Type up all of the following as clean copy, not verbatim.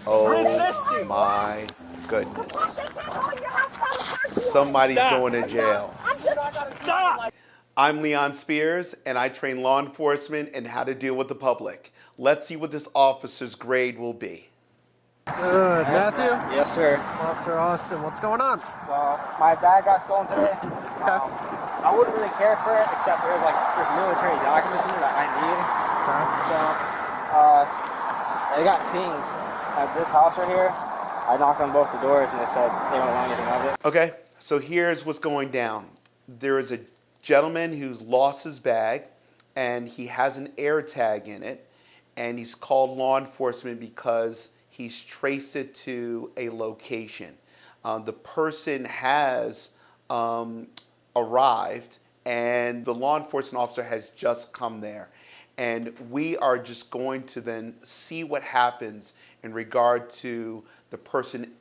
Oh my goodness. Somebody's going to jail. I'm Leon Spears, and I train law enforcement in how to deal with the public. Let's see what this officer's grade will be. Good. Matthew? Yes, sir. Officer Austin, what's going on? So, my bag got stolen today. Okay. I wouldn't really care for it, except there's military documents in there that I need. Okay. So, they got pinged at this house right here. I knocked on both the doors and they said they don't want anything of it. Okay, so here's what's going down. There is a gentleman who's lost his bag, and he has an AirTag in it, and he's called law enforcement because he's traced it to a location. The person has arrived, and the law enforcement officer has just come there. And we are just going to then see what happens in regard to the person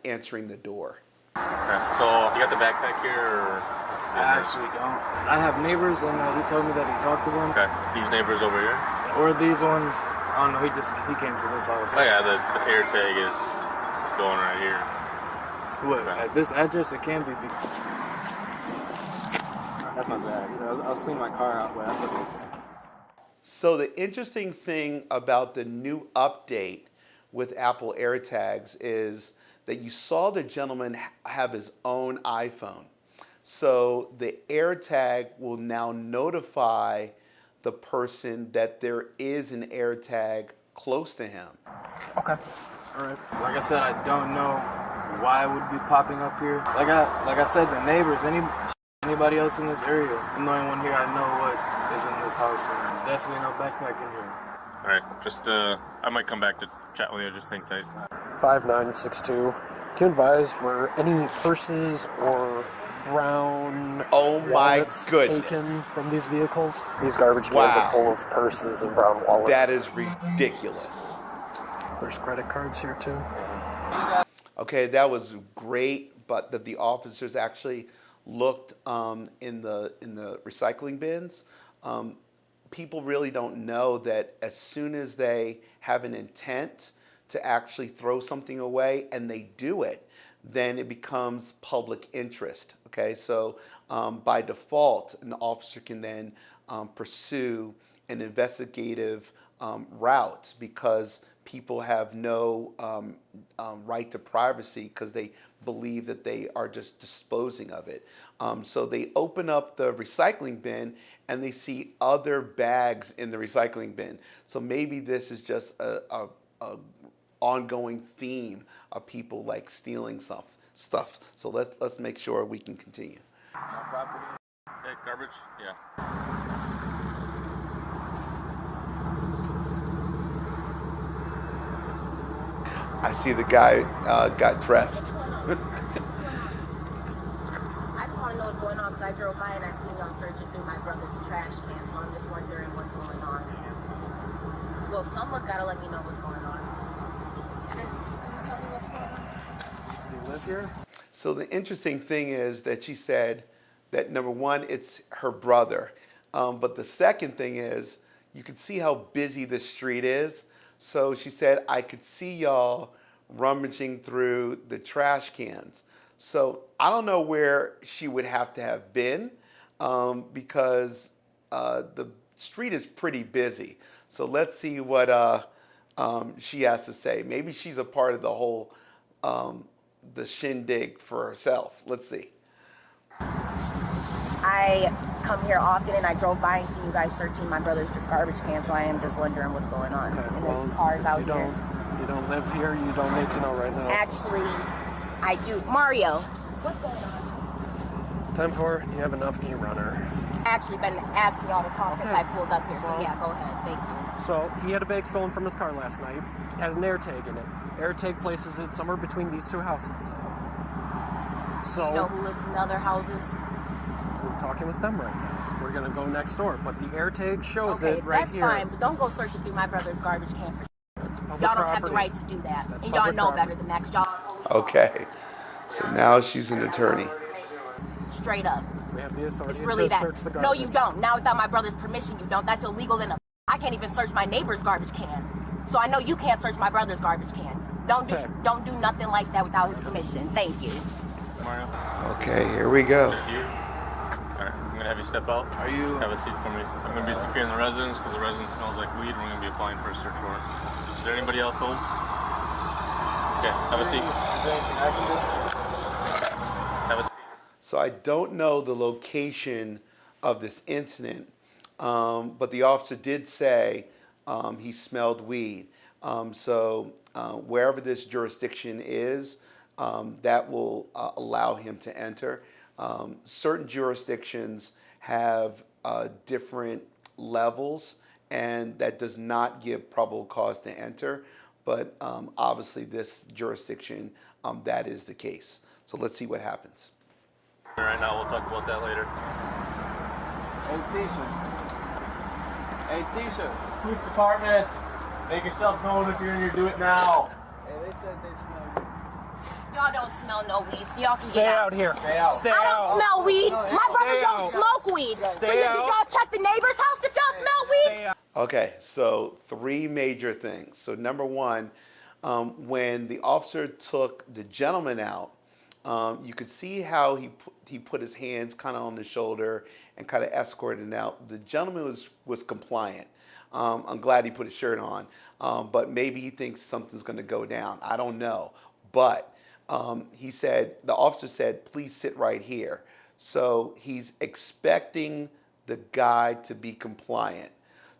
answering the door. Okay, so you got the backpack here, or? I actually don't. I have neighbors, and he told me that he talked to them. Okay, these neighbors over here? Or these ones. I don't know, he came to this house. Oh yeah, the AirTag is going right here. What, Okay. at this address, it can be. That's my bag. I was cleaning my car out, but that's what it is. So the interesting thing about the new update with Apple AirTags is that you saw the gentleman have his own iPhone. So the AirTag will now notify the person that there is an AirTag close to him. Okay. All right. Like I said, I don't know why it would be popping up here. Like I said, the neighbors, anybody else in this area, I'm the only one here I know what is in this house, and there's definitely no backpack in here. All right, just I might come back to chat with you. Just hang tight. 5962. Can you advise were any purses or brown wallets taken from these vehicles? These garbage cans are full of purses and brown wallets. That is ridiculous. There's credit cards here too. Okay, that was great, but that the officers actually looked in the recycling bins. People really don't know that as soon as they have an intent to actually throw something away and they do it, then it becomes public interest. Okay, so by default, an officer can then pursue an investigative route because people have no right to privacy because they believe that they are just disposing of it. So they open up the recycling bin and they see other bags in the recycling bin. So maybe this is just a ongoing theme of people like stealing stuff. So let's make sure we can continue. Property. Hey, garbage? Yeah. I see the guy got dressed. I just want to know what's going on because I drove by and I seen y'all searching through my brother's trash can, so I'm just wondering what's going on. Well, someone's got to let me know what's going on. Can you tell me what's going on? Do you live here? So the interesting thing is that she said that number one, it's her brother. But the second thing is you can see how busy the street is. So she said, I could see y'all rummaging through the trash cans. So I don't know where she would have to have been because the street is pretty busy. So let's see what she has to say. Maybe she's a part of the whole the shindig for herself. Let's see. I come here often and I drove by and see you guys searching my brother's garbage can, so I am just wondering what's going on. Okay, And well, there's cars out if here. you don't live here, you don't need to know right now. Actually, I do. Mario, what's going on? 10-4, you have enough, can you run her? Actually been asking y'all to talk since Okay. I pulled up here, so Well- yeah, go ahead. Thank you. So, he had a bag stolen from his car last night, had an AirTag in it. AirTag places it somewhere between these two houses. So, You know who lives in the other houses? we're talking with them right now. We're gonna go next door, but the AirTag shows Okay, it right that's here. fine, but don't go searching through my brother's garbage can for It's public y'all don't have the property. right to do that. That's And y'all public know property. better than that, 'cause y'all Okay, so now she's an attorney. straight up. We have the authority It's really to that. search the garbage. No, you don't. Now without my brother's permission, you don't. That's illegal. I can't even search my neighbor's garbage can. So I know you can't search my brother's garbage can. Don't do nothing like that without his permission. Thank you. Mario. Okay, here we go. Just you. All right, I'm gonna have you step out. Are you? Have a seat for me. I'm gonna be securing the residence because the residence smells like weed. We're gonna be applying for a search warrant. Is there anybody else home? Okay, have a seat. Is there anything I can do? Have a seat. So I don't know the location of this incident, but the officer did say he smelled weed. So wherever this jurisdiction is, that will allow him to enter. Certain jurisdictions have different levels, and that does not give probable cause to enter. But obviously, this jurisdiction, that is the case. So let's see what happens. All right, now we'll talk about that later. Hey, Tisha. Police department. Make yourself known if you're in here. Do it now. Hey, they said they smell weed. Y'all don't smell no weed, so y'all can Stay get out here. Stay out. Stay I out. don't smell weed. My brother Stay don't out. smoke weed. So Stay did out. y'all check the neighbor's house if y'all smell weed? Stay out. Okay, so 3 major things. So number one, when the officer took the gentleman out, you could see how he put his hands kind of on the shoulder and kind of escorted him out. The gentleman was compliant. I'm glad he put his shirt on, but maybe he thinks something's going to go down. I don't know, but the officer said, "Please sit right here." So he's expecting the guy to be compliant.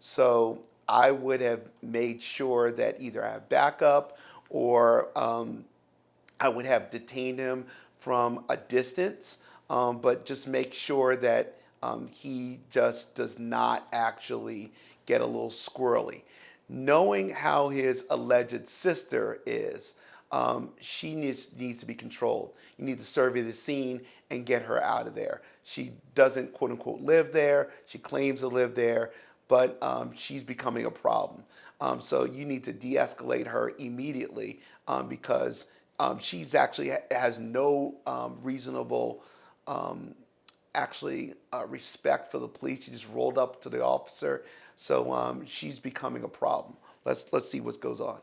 So I would have made sure that either I have backup or I would have detained him from a distance, but just make sure that he just does not actually get a little squirrely. Knowing how his alleged sister is, she needs to be controlled. You need to survey the scene and get her out of there. She doesn't, quote unquote, live there. She claims to live there, but she's becoming a problem. So you need to de-escalate her immediately because she's actually has no reasonable respect for the police. She just rolled up to the officer. So she's becoming a problem. Let's see what goes on.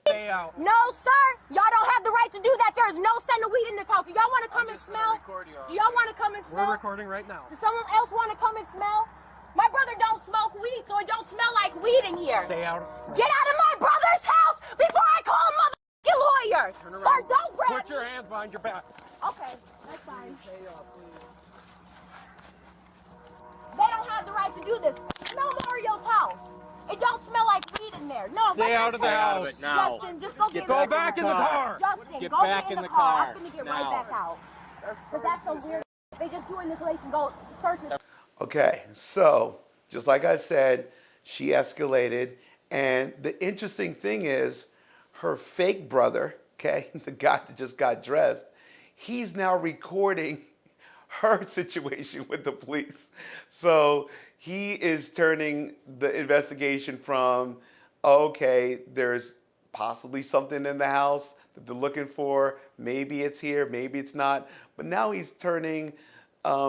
Stay out. No, sir. Y'all don't have the right to do that. There is no scent of weed in this house. Do y'all want to come and smell? Do y'all want to come and smell? We're recording right now. Does someone else want to come and smell? My brother don't smoke weed, so it don't smell like weed in here. Stay out. Get out of my brother's house before I call a motherfucking lawyer. Turn Sir, around. don't grab Put your hands behind your back. Okay, that's fine. They don't have the right to do this. Smell Mario's house. It don't smell like weed in there. No, Stay out of the house. Justin, just go Go back in the car. Justin, Get go back get in the the car. car. I'm gonna get Now. right back out. Because that's some weird. They just doing this so they can go search it. Okay, so just like I said, she escalated. And the interesting thing is her fake brother, okay, the guy that just got dressed, he's now recording her situation with the police. So he is turning the investigation from, okay, there's possibly something in the house that they're looking for. Maybe it's here, maybe it's not. But now he's turning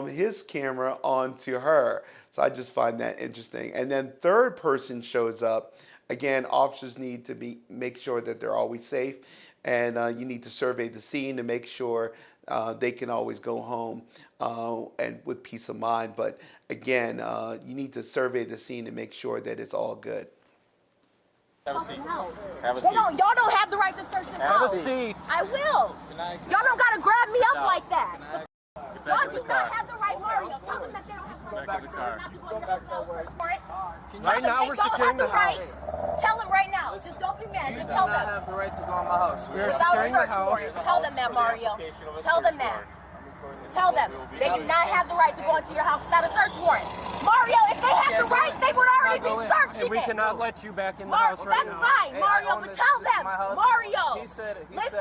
his camera onto her. So I just find that interesting. And then third person shows up. Again, officers need to make sure that they're always safe. And you need to survey the scene to make sure they can always go home and with peace of mind. But again, you need to survey the scene to make sure that it's all good. Have a seat. Have a They seat. y'all don't have the right to search this Have a house. seat. I will. Y'all don't gotta grab me up like that. Get Y'all back in do the not car. have the right, Mario. Tell them that they don't have the right Back in the car. not to go in your house search for it. Right now, we're securing the house. Tell them right now. Just don't be mad. Just tell I them. have the right to go in my house. We're Without a securing the search house. warrant. Tell them that, Mario. Tell them that. Tell them. They do not have the right to go into your house without a search warrant. Mario, if they had the right, they would already be searching And we it. cannot let you back in the house right That's now. fine, Hey, Mario, I own but this- tell this is them. my house. Mario, He said, listen.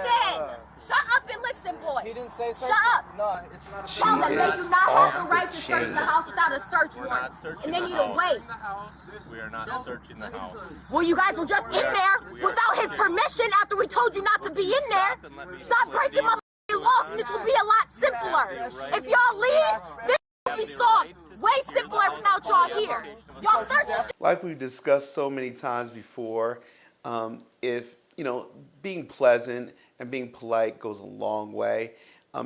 Shut up and listen, boy. He didn't say search. Shut up. No, it's not a She Tell them they is do not have off the the right to search chain. the house without a search We're warrant. not searching And they the need to house. wait. We are not searching the house. Well, you guys were just in there we are without his searching. permission after we told you not to be in there. Stop and let me Stop explain breaking to you. my laws, and this would be a lot simpler. If y'all leave, this would be solved way simpler without y'all here. Y'all searching shit. Like we've discussed so many times before, if, being pleasant and being polite goes a long way.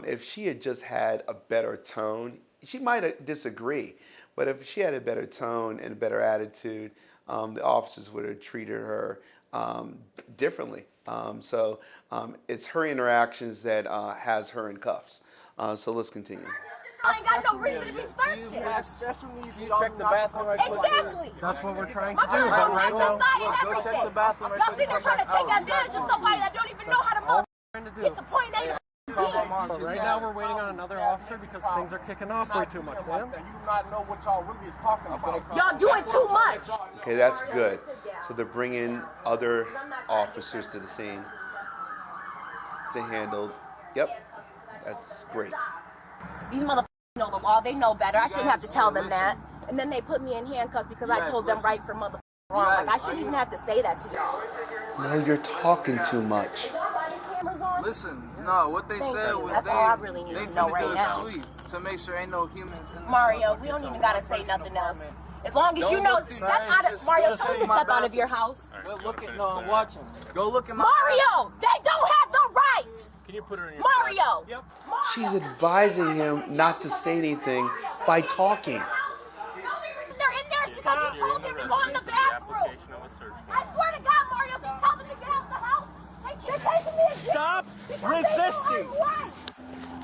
If she had just had a better tone, she might disagree, but if she had a better tone and a better attitude, the officers would have treated her differently. So it's her interactions that has her in cuffs. So let's continue. I ain't got no reason to be searching. You check the bathroom right quick. Exactly. That's what we're trying to My do. brother's But on right the now, side and go everything. check the bathroom right Y'all quick sitting there and trying to come take back out. advantage of somebody that don't even know how to move. trying to do. Get the point that Call my mom. But right now we're waiting on another officer because things are kicking off way too much, man. You not know what y'all really is talking about. y'all doing too much. Okay, that's good. So they're bringing other officers to the scene to handle. Yep, that's great. These motherfuckers know the law. They know better. I shouldn't have to tell them that. And then they put me in handcuffs because I told them right from motherfucking wrong. Like, I shouldn't even have to say that to y'all. No, you're talking too much. Listen, no, what they said was That's all I really need they to know finna right do now. a sweep to make sure ain't no humans in this Mario, we motherfucker. don't So even gotta one say person nothing else. apartment. As long as you Don't know, look through step that. out of Just Mario. just Tell me to my step out of bathroom. your house. Go look at, no, I'm watching. Go look at my Mario, they don't have the right. Can you put her in your Mario. Yep. She's advising him not to say anything by talking. They're in there because you told them to go in the bathroom. I swear to God, Mario, if you tell them to get out the house, they're taking me again. Stop resisting.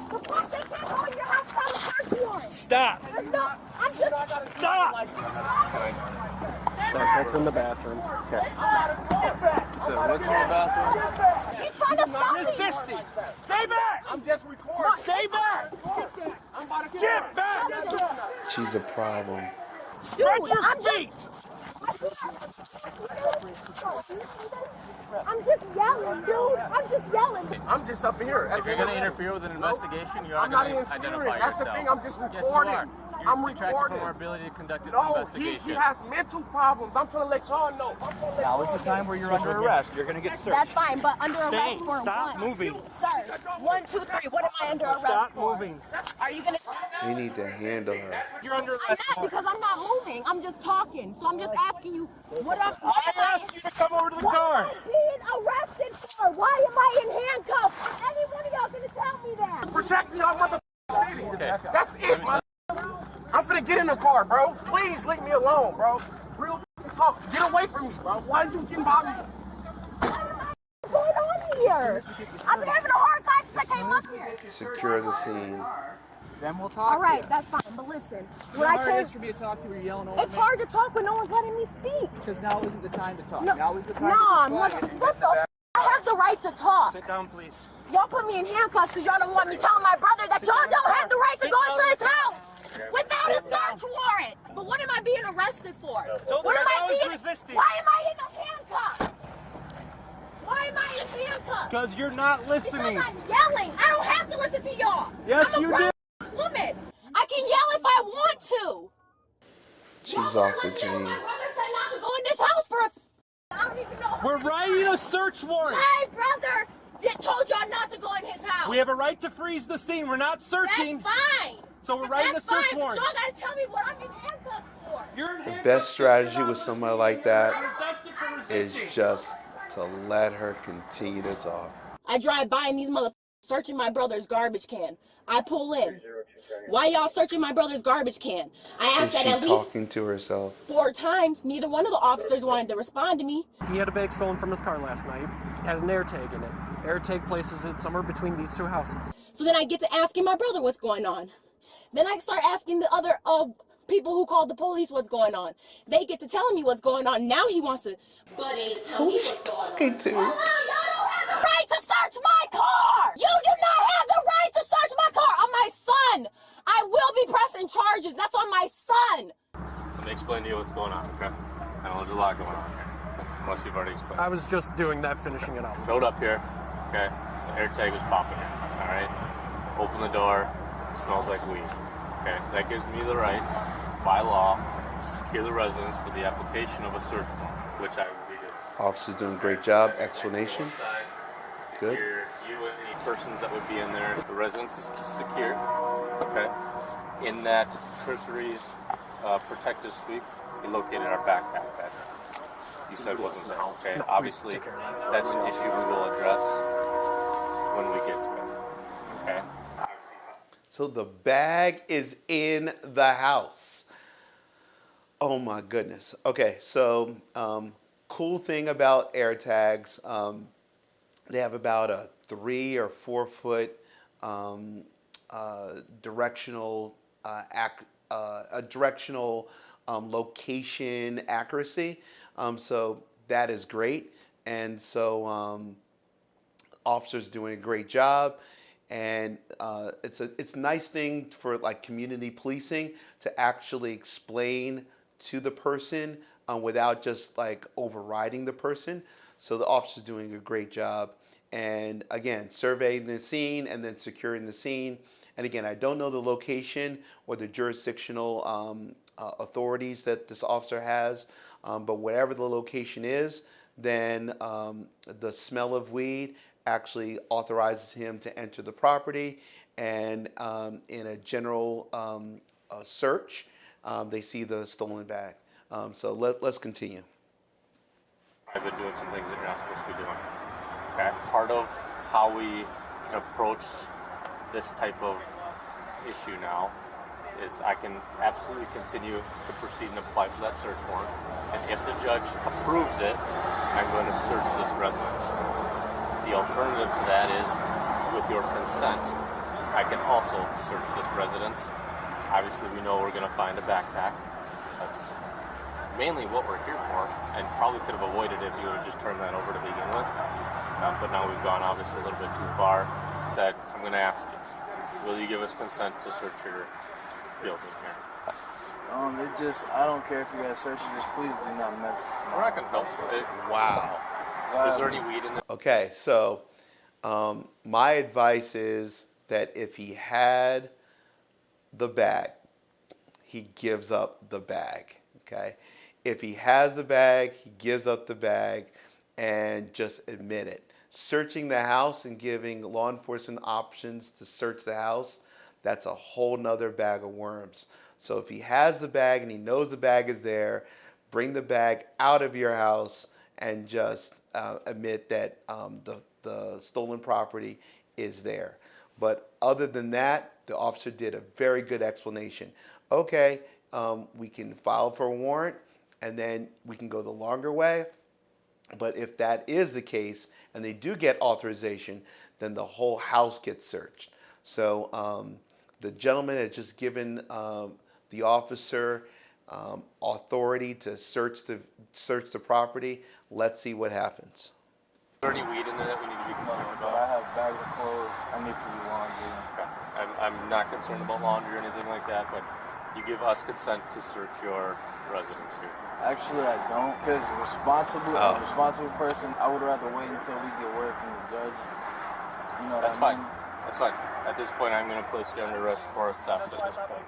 The fuck, they can't go in your house from the first one. Stop. No, I'm just... Stop. That's in the bathroom. Okay. So what's in the bathroom? He's trying to stop me. Resisting. Stay back. I'm just recording. Stay back. Get back. She's a problem. Spread Dude, your I'm feet. I'm just yelling, dude. I'm just yelling. I'm just up here. If you're going to interfere with an investigation, you are I'm not going to interfering. identify That's yourself. the thing. I'm just Yes, you recording. are. I'm You're detracting recording. from our ability to conduct this No, investigation. he has mental problems. I'm trying to let y'all know. Now is the time where you're under arrest. You're going to get searched. That's fine, but under Stay. arrest for Stop what? moving. Sir, 1, 2, 3. What am I under arrest Stop for? moving. Are you gonna? They need to handle her. You're under I'm arrest. not because I'm not moving. I'm just talking. So I'm just asking you, what am I asked you to come over to the what car. am I being arrested for? Why am I in handcuffs? Any one of y'all gonna tell me that? Protect y'all motherfucking city. Okay. That's it, man. I'm finna get in the car, bro. Please leave me alone, bro. Real talk. Get away from me, bro. Why did you get by me? What's going on here? I've been having a hard time since I came up here. Secure the scene. Then we'll talk. All right, that's fine. But listen, when I came, for me to talk to you, yelling over it's hard to talk when no one's letting me speak. because now isn't the time to talk. No, Now is the time no, I'm not. What the? I have the right to talk. Sit down, please. Y'all put me in handcuffs because y'all don't want me telling my brother that y'all don't have the right to go into his house without a search warrant. But what am I being arrested for? What am I being? resisting. Why am I in a handcuff? Why am I in handcuffs? Because you're not listening. Because I'm yelling. I don't have to listen to y'all. Yes, I'm a you grown woman. I can yell if I want to. She's Y'all off the listen, chain. My brother said not to go in this house for a. I don't even know. We're writing a search warrant. My brother told y'all not to go in his house. We have a right to freeze the scene. We're not searching. That's fine. So we're writing That's a search fine, warrant. But y'all gotta tell me what I'm in handcuffs for. You're in The handcuffs. best strategy with somebody like that Arrested for is resisting. just to let her continue to talk. I drive by and these motherfuckers searching my brother's garbage can. I pull in. Why y'all searching my brother's garbage can? I Is asked that she at least talking to herself? 4 times. Neither one of the officers wanted to respond to me. He had a bag stolen from his car last night. Had an AirTag in it. AirTag places it somewhere between these two houses. So then I get to asking my brother what's going on. Then I start asking the other people who called the police what's going on. They get to telling me what's going on. Now he wants to butt in and tell Who me is she what's going on. talking to? Hello, y'all don't have the right to search my car. You do not have the right to search my car on my son. I will be pressing charges. That's on my son. Let me explain to you what's going on, okay? I know there's a lot going on here, unless you've already explained. I was just doing that, finishing it up. Showed up here, okay? The AirTag was popping in, all right? Open the door, smells like weed, okay? That gives me the right, by law, to secure the residence for the application of a search warrant, which I will be doing. Officer's doing a great job. Explanation. Good. Secure you and any persons that would be in there. The residence is secure, okay? In that cursory protective sweep, we located our backpack bedroom. you said wasn't there. Okay, No, we obviously took care of that. that's an issue we will address when we get to it. Okay. So the bag is in the house. Oh my goodness. Okay, so cool thing about AirTags, they have about a 3 or 4 foot directional location accuracy. So that is great, and so officers doing a great job. And it's a nice thing for like community policing to actually explain to the person without just like overriding the person. So the officer's doing a great job. And again, surveying the scene and then securing the scene. And again, I don't know the location or the jurisdictional authorities that this officer has, but whatever the location is, then the smell of weed actually authorizes him to enter the property, and in a general search, they see the stolen bag. So let's continue. I've been doing some things that you're not supposed to be doing. Okay. Part of how we can approach this type of issue now is I can absolutely continue to proceed and apply for that search warrant, and if the judge approves it, I'm going to search this residence. The alternative to that is, with your consent, I can also search this residence. Obviously, we know we're going to find a backpack. That's mainly what we're here for, and probably could have avoided it if you would have just turned that over to begin with. But now we've gone obviously a little bit too far. That I'm going to ask you, will you give us consent to search your building here? I don't care if you guys search it, just please do not mess. We're not going to help it. Wow. Is there any weed in there? Okay, so my advice is that if he had the bag, he gives up the bag. Okay, if he has the bag, he gives up the bag and just admit it. Searching the house and giving law enforcement options to search the house, that's a whole nother bag of worms. So if he has the bag and he knows the bag is there, bring the bag out of your house and just admit that the stolen property is there. But other than that, the officer did a very good explanation. Okay, we can file for a warrant and then we can go the longer way. But if that is the case and they do get authorization, then the whole house gets searched. So the gentleman had just given the officer authority to search the property. Let's see what happens. Is there any weed in there that we need to be concerned But about? I have bags of clothes. I need to do laundry. Okay. I'm not concerned about laundry or anything like that, but you give us consent to search your residence here. Actually, I don't, because a responsible person, I would rather wait until we get word from the judge. You know what That's I fine. mean? That's fine. At this point, I'm going to place you under arrest for theft at this point.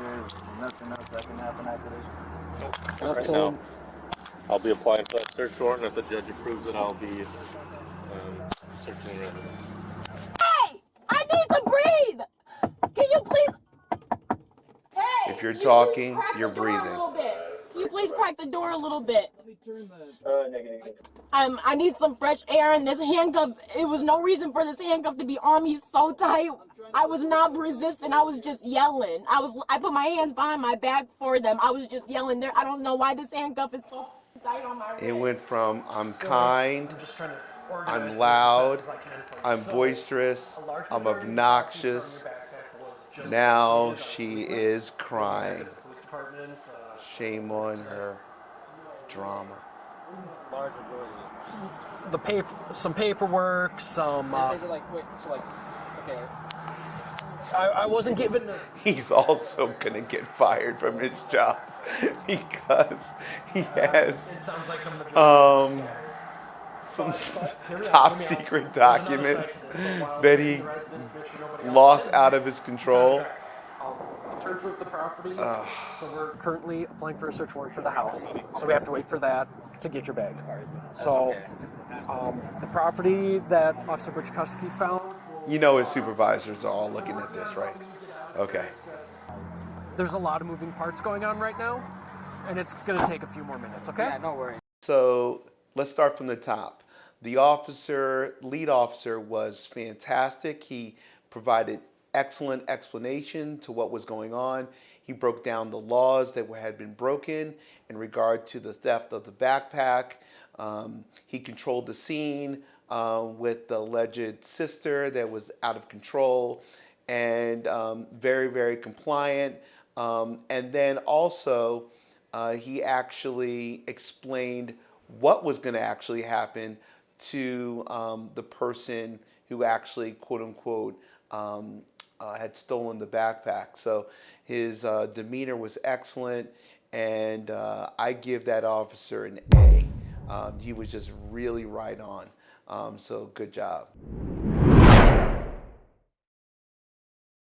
There's nothing else that can happen after this. Right now, I'll be applying for that search warrant, and if the judge approves it, I'll be searching the residence. Hey! I need to breathe! Can you please... Hey! If you're can you talking, please crack you're the door breathing. a little bit? Can you please crack the door a little bit? Let me turn that. I need some fresh air, and this handcuff, it was no reason for this handcuff to be on me so tight. I was not resisting. I was just yelling. I put my hands behind my back for them. I was just yelling there. I don't know why this handcuff is so tight on my wrist. It went from I'm kind, I'm just trying to organize I'm this loud, as best as I can for you. I'm So, boisterous, a large I'm majority of obnoxious. the backpack was just Now needed she on the is crying. the police department. Shame on her. Drama. Large majority. The paper, some paperwork, some. Is it like, wait, so like, okay. I wasn't given. He's also gonna get fired from his job because he has It sounds like a majority. some Here we are. top Hear me out. secret There's another documents section. So while that the he residents make sure nobody else lost is in, out of his control. Search with the property. So we're currently applying for a search warrant for the house. So we have to wait for that to get your bag. So the property that Officer Buchkowski found. You know his supervisors are all looking at this, right? Okay. There's a lot of moving parts going on right now. and it's going to take a few more minutes, okay? Yeah, no worries. So let's start from the top. The lead officer was fantastic. He provided excellent explanation to what was going on. He broke down the laws that had been broken in regard to the theft of the backpack. He controlled the scene with the alleged sister that was out of control, and very, very compliant. And then also, he actually explained what was going to actually happen to the person who actually, quote unquote, had stolen the backpack. So his demeanor was excellent, and I give that officer an A. He was just really right on. So good job.